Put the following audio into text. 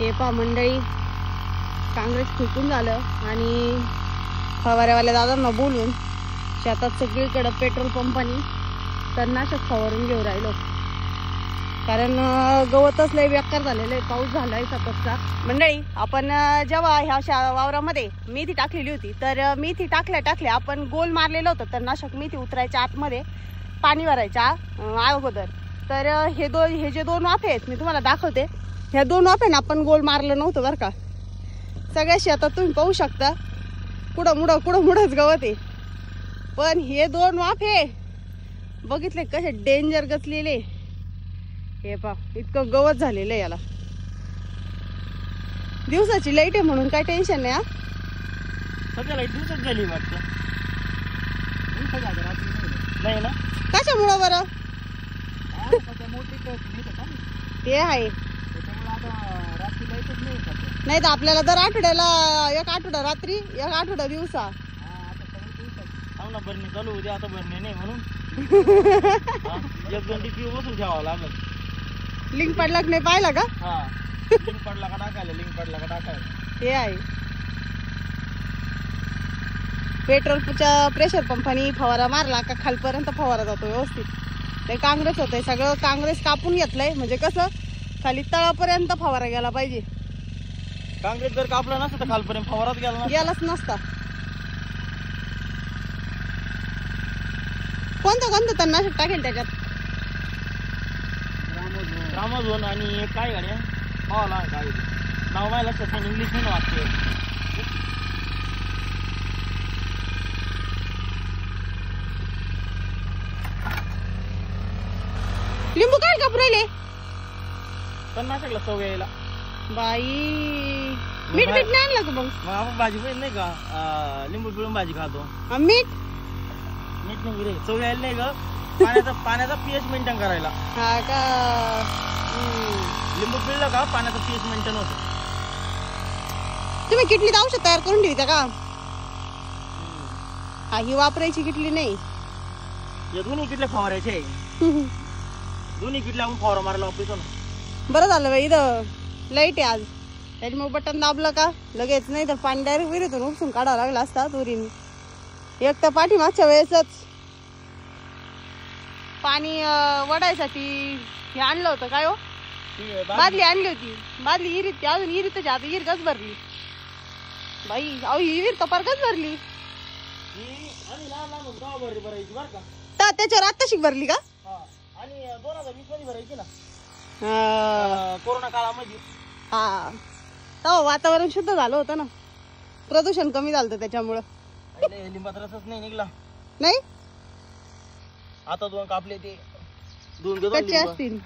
हे पहा मंडळी, काँग्रेस फुटून झालं आणि फवाऱ्यावाल्या दादांना बोलून शेतात सगळीकडे पेट्रोल पंपानी तणनाशक फवारून घेऊन राहिलो. कारण गवतच लय बेकार झालेलं आहे, पाऊस झालाय सततचा. मंडळी, आपण जेव्हा ह्या वावरामध्ये मेथी टाकलेली होती, तर मेथी टाकल्या आपण गोल मारलेलं होतं तणनाशक मेथी उतरायच्या आतमध्ये पाणी भरायच्या अगोदर. तर हे जे दोन वाफे आहेत मी तुम्हाला दाखवते. ह्या दोन वाफ्याने आपण गोल मारलं नव्हतं बरं का. सगळ्या शेतात तुम्ही पाहू शकता कुठं मुडंच गवत आहे. पण हे दोन वाफे बघितले कसे डेंजर गचलेले. हे पहा, इतकं गवत झालेलं आहे याला. दिवसाची लाईट आहे म्हणून काय टेन्शन नाही. सध्या लाईट दिवसाच झाली वाटतं. नाही ना, कशामुळं बरं? ते आहे, नाही तर आपल्याला दर आठवड्याला एक आठवडा रात्री एक आठवडा दिवसा. भरणी चालू होती, आता भरणी नाही म्हणून एक घंटी पिऊ बसून ठेवावं लागत. लिंक पडला की नाही पाहिला का? हा, लिंक पडला का टाकायला, लिंक पडला का टाकायला. ते आहे. पेट्रोलच्या प्रेशर पंपानी फवारा मारला का खालपर्यंत फवारा जातो व्यवस्थित. ते काँग्रेस होतंय, सगळं काँग्रेस कापून घेतलंय. म्हणजे कसं खाली तळापर्यंत फवारा गेला पाहिजे. काँग्रेस जर कापला नसतं तर खालपर्यंत फवाराच गेलाच नसता. कोणतं तणनाशक टाकेल त्याच्यात? रामाझोन आणि काय गाड्या पावाला काय नाव नाही लक्षात नाही, इंग्लिश नाही वाटते. लिंबू काय कापू राहिले? तणनाशकला चव यायला. बाई, मीठ नाही आणलं का मग? आपण भाजी पण नाही का लिंबू पिळून भाजी खातो. मीठ नाही रे, चव यायला नाही ग. पाण्याचा पीएच मेंटेन करायला. हा का? लिंबू पिळलं का पाण्याचा पीएच मेंटेन होतो. तुम्ही किटलीत औषध तयार करून ठेवता का? हा, ही वापरायची किटली नाही. या दोन्ही किटल्या फवारायचे आहे. दोन्ही किटल्या आपण फवारा मारायला वापरतो ना. बरं झालं बाई, इथं लाईट आहे आज. त्याची मग बटन दाबलं का लगेच, नाही तर पाणी डायरेक्ट विहिरीतून उपसून काढावं लागलं असता तुरीने. एक तर पाठीमागच्या वेळेसच पाणी वडायसाठी हे आणलं होतं काय हो, बादली आणली होती. बादली विहिरीत, अजून विहिरीतच आता विहीर गच भरली बाई. अहो ही विहीर तर परगच भरली. तर त्याच्यावर आत्ताशी भरली का? आणि 2020 मध्ये भरायची ना, कोरोना काळामध्ये. हा, तेव्हा वातावरण शुद्ध झालं होतं ना, प्रदूषण कमी झालं होतं त्याच्यामुळं. लिंबात रसच नाही निघला. नाही, आता दोन कापले ते कच्चे असतील.